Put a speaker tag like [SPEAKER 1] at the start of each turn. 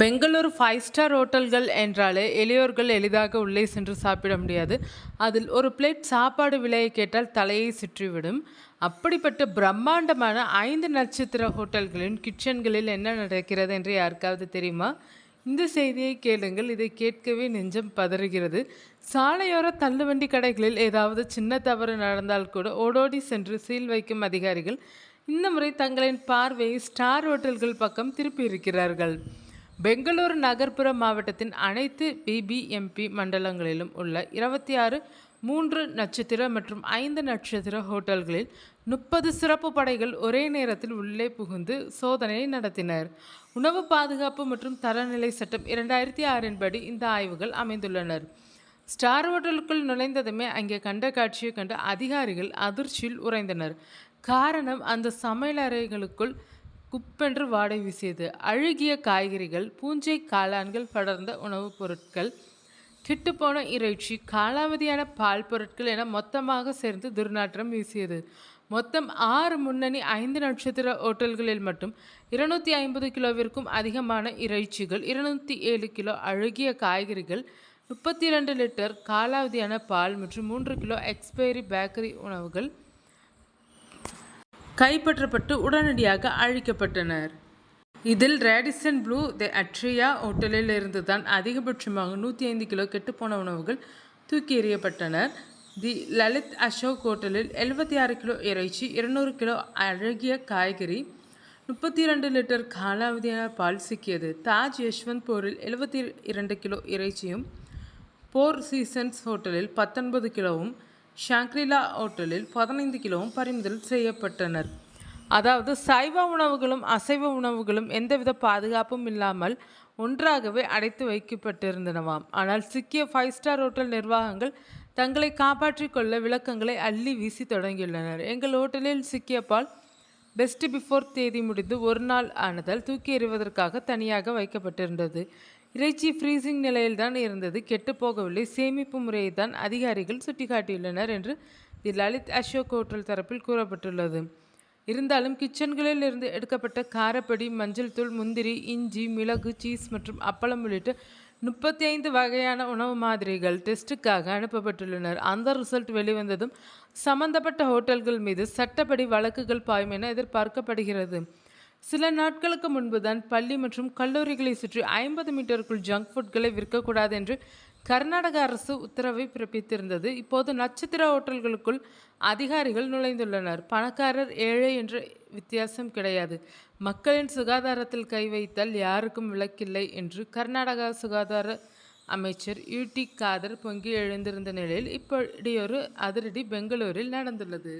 [SPEAKER 1] Bengaluru 5 star ஹோட்டல்கள் என்றாலே எளியோர்கள் எளிதாக உள்ளே சென்று சாப்பிட முடியாது. அதில் ஒரு பிளேட் சாப்பாடு விலையை கேட்டால் தலையை சுற்றிவிடும். அப்படிப்பட்ட பிரம்மாண்டமான 5 நட்சத்திர ஹோட்டல்களின் கிச்சன்களில் என்ன நடக்கிறது என்று யாருக்காவது தெரியுமா? இந்த செய்தியை கேளுங்கள். இதை கேட்கவே நெஞ்சம் பதறுகிறது. சாலையோர தள்ளுவண்டி கடைகளில் ஏதாவது சின்ன தவறு நடந்தால் கூட ஓடோடி சென்று சீல் வைக்கும் அதிகாரிகள் இந்த முறை தங்களின் பார்வையை ஸ்டார் ஹோட்டல்கள் பக்கம் திருப்பி இருக்கிறார்கள். பெங்களூரு நகர்ப்புற மாவட்டத்தின் அனைத்து பிபிஎம்பி மண்டலங்களிலும் உள்ள 26 3 நட்சத்திர மற்றும் 5 நட்சத்திர ஹோட்டல்களில் 30 சிறப்பு படைகள் ஒரே நேரத்தில் உள்ளே புகுந்து சோதனை நடத்தினர். உணவு பாதுகாப்பு மற்றும் தரநிலை சட்டம் 2006 படி இந்த ஆய்வுகள் அமைந்துள்ளனர். ஸ்டார் ஹோட்டலுக்குள் நுழைந்ததுமே அங்கே கண்ட காட்சியை கண்டு அதிகாரிகள் அதிர்ச்சியில் உறைந்தனர். காரணம், அந்த சமையலறைகளுக்குள் குப்பென்று வாடை வீசியது. அழுகிய காய்கறிகள், பூஞ்சை காளான்கள் படர்ந்த உணவுப் பொருட்கள், கெட்டுப்போன இறைச்சி, காலாவதியான பால் பொருட்கள் என மொத்தமாக சேர்ந்து துர்நாற்றம் வீசியது. மொத்தம் 6 முன்னணி 5 நட்சத்திர ஓட்டல்களில் மட்டும் 250 கிலோவிற்கும் அதிகமான இறைச்சிகள், 207 கிலோ அழுகிய காய்கறிகள், 32 லிட்டர் காலாவதியான பால் மற்றும் 3 கிலோ எக்ஸ்பைரி பேக்கரி உணவுகள் கைப்பற்றப்பட்டு உடனடியாக அழிக்கப்பட்டனர். இதில் ரேடிசன் ப்ளூ தி அட்ரியா ஹோட்டலில் இருந்துதான் அதிகபட்சமாக 105 கிலோ கெட்டுப்போன உணவுகள் தூக்கி எறியப்பட்டனர். தி லலித் அசோக் ஹோட்டலில் 76 கிலோ இறைச்சி, 200 கிலோ அழகிய காய்கறி, 32 லிட்டர் காலாவதியான பால் சிக்கியது. தாஜ் யஷ்வந்த்பூரில் 72 கிலோ இறைச்சியும், போர் சீசன்ஸ் ஹோட்டலில் 19 கிலோவும், ஷாங்க்ரிலா ஹோட்டலில் 15 கிலோவும் பறிமுதல் செய்யப்பட்டனர். அதாவது சைவ உணவுகளும் அசைவ உணவுகளும் எந்தவித பாதுகாப்பும் இல்லாமல் ஒன்றாகவே அடைத்து வைக்கப்பட்டிருந்தனவாம். ஆனால் சிக்கிய 5 ஸ்டார் ஹோட்டல் நிர்வாகங்கள் தங்களை காப்பாற்றிக் கொள்ள விளக்கங்களை அள்ளி வீசி தொடங்கியுள்ளனர். எங்கள் ஹோட்டலில் சிக்கிய பால் பெஸ்ட் பிஃபோர் தேதி முடிந்து ஒரு நாள் ஆனதால் தூக்கி எறிவதற்காக தனியாக வைக்கப்பட்டிருந்தது. இறைச்சி ஃப்ரீசிங் நிலையில்தான் இருந்தது, கெட்டு போகவில்லை. சேமிப்பு முறையை தான் அதிகாரிகள் சுட்டிக்காட்டியுள்ளனர் என்று தி லலித் அசோக் ஹோட்டல் தரப்பில் கூறப்பட்டுள்ளது. இருந்தாலும் கிச்சன்களில் இருந்து எடுக்கப்பட்ட காரப்பொடி, மஞ்சள் தூள், முந்திரி, இஞ்சி, மிளகு, சீஸ் மற்றும் அப்பளம் உள்ளிட்ட 35 வகையான உணவு மாதிரிகள் டெஸ்ட்டுக்காக அனுப்பப்பட்டுள்ளனர். அந்த ரிசல்ட் வெளிவந்ததும் சம்பந்தப்பட்ட ஹோட்டல்கள் மீது சட்டப்படி வழக்குகள் பாயும் என எதிர்பார்க்கப்படுகிறது. சில நாட்களுக்கு முன்புதான் பள்ளி மற்றும் கல்லூரிகளை சுற்றி 50 மீட்டருக்குள் ஜங்க் ஃபுட்களை விற்கக்கூடாது என்று கர்நாடக அரசு உத்தரவை பிறப்பித்திருந்தது. இப்போது நட்சத்திர ஹோட்டல்களுக்குள் அதிகாரிகள் நுழைந்துள்ளனர். பணக்காரர் ஏழை என்ற வித்தியாசம் கிடையாது. மக்களின் சுகாதாரத்தில் கை வைத்தால் யாருக்கும் விலக்கில்லை என்று கர்நாடக சுகாதார அமைச்சர் யூடி காதர் பொங்கி எழுந்திருந்த நிலையில் இப்படியொரு அதிரடி பெங்களூரில் நடந்துள்ளது.